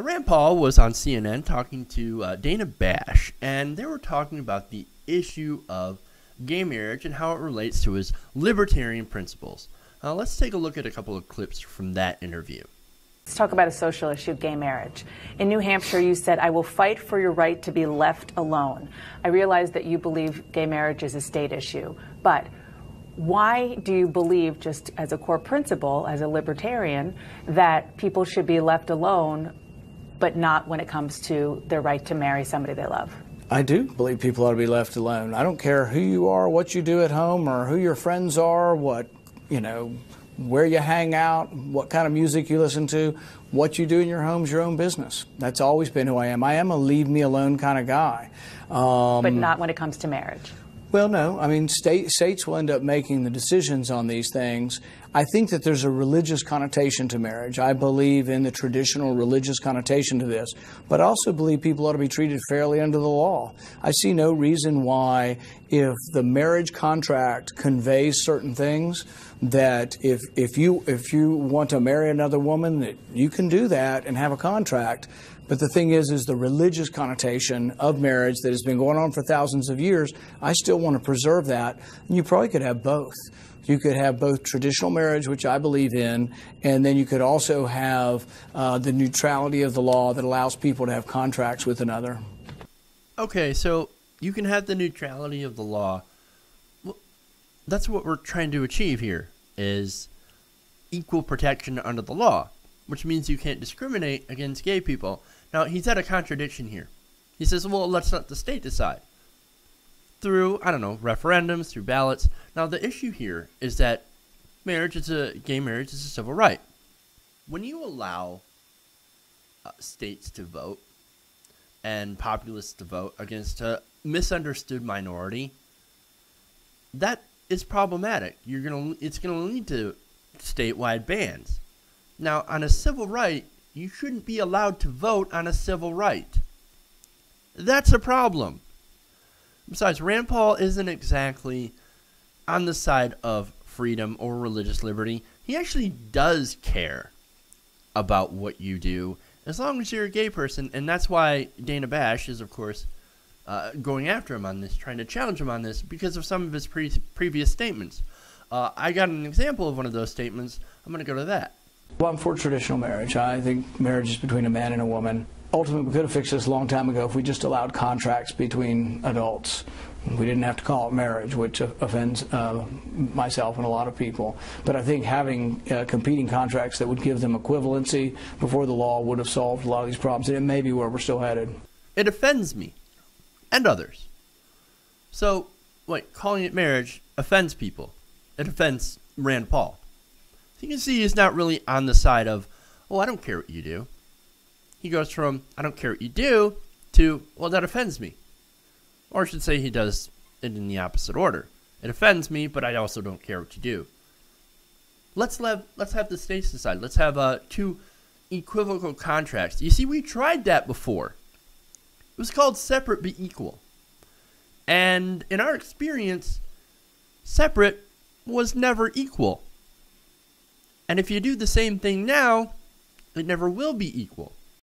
Rand Paul was on CNN talking to Dana Bash, and they were talking about the issue of gay marriage and how it relates to his libertarian principles. Let's take a look at a couple of clips from that interview. Let's talk about a social issue, gay marriage. In New Hampshire, you said, "I will fight for your right to be left alone." I realize that you believe gay marriage is a state issue, but why do you believe, just as a core principle, as a libertarian, that people should be left alone, but not when it comes to their right to marry somebody they love? I do believe people ought to be left alone. I don't care who you are, what you do at home, or who your friends are, where you hang out, what kind of music you listen to. What you do in your home is your own business. That's always been who I am. I am a leave me alone kind of guy. But not when it comes to marriage. Well, no. I mean, states will end up making the decisions on these things. I think that there's a religious connotation to marriage. I believe in the traditional religious connotation to this. But I also believe people ought to be treated fairly under the law. I see no reason why, if the marriage contract conveys certain things, that if you want to marry another woman, that you can do that and have a contract. But the thing is the religious connotation of marriage that has been going on for thousands of years. I still want to preserve that. And you probably could have both. You could have both traditional marriage, which I believe in, and then you could also have the neutrality of the law that allows people to have contracts with another. Okay, so you can have the neutrality of the law. Well, that's what we're trying to achieve here, is equal protection under the law, which means you can't discriminate against gay people. Now, he's at a contradiction here. He says, well, let's let the state decide. Through, I don't know, referendums, through ballots. Now, the issue here is that gay marriage is a civil right. When you allow states to vote and populists to vote against a misunderstood minority, that is problematic. It's gonna lead to statewide bans. Now, on a civil right, you shouldn't be allowed to vote on a civil right. That's a problem. Besides, Rand Paul isn't exactly on the side of freedom or religious liberty. He actually does care about what you do, as long as you're a gay person. And that's why Dana Bash is, of course, going after him on this, trying to challenge him on this, because of some of his previous statements. I got an example of one of those statements. I'm going to go to that. Well, I'm for traditional marriage. I think marriage is between a man and a woman. Ultimately, we could have fixed this a long time ago if we just allowed contracts between adults. We didn't have to call it marriage, which offends myself and a lot of people. But I think having competing contracts that would give them equivalency before the law would have solved a lot of these problems, and it may be where we're still headed. It offends me and others. So, calling it marriage offends people. It offends Rand Paul. So you can see he's not really on the side of, oh, I don't care what you do. He goes from, I don't care what you do, to, well, that offends me. Or I should say he does it in the opposite order. It offends me, but I also don't care what you do. Let's have the states decide. Let's have two equivocal contracts. You see, we tried that before. It was called separate but equal. And in our experience, separate was never equal. And if you do the same thing now, it never will be equal.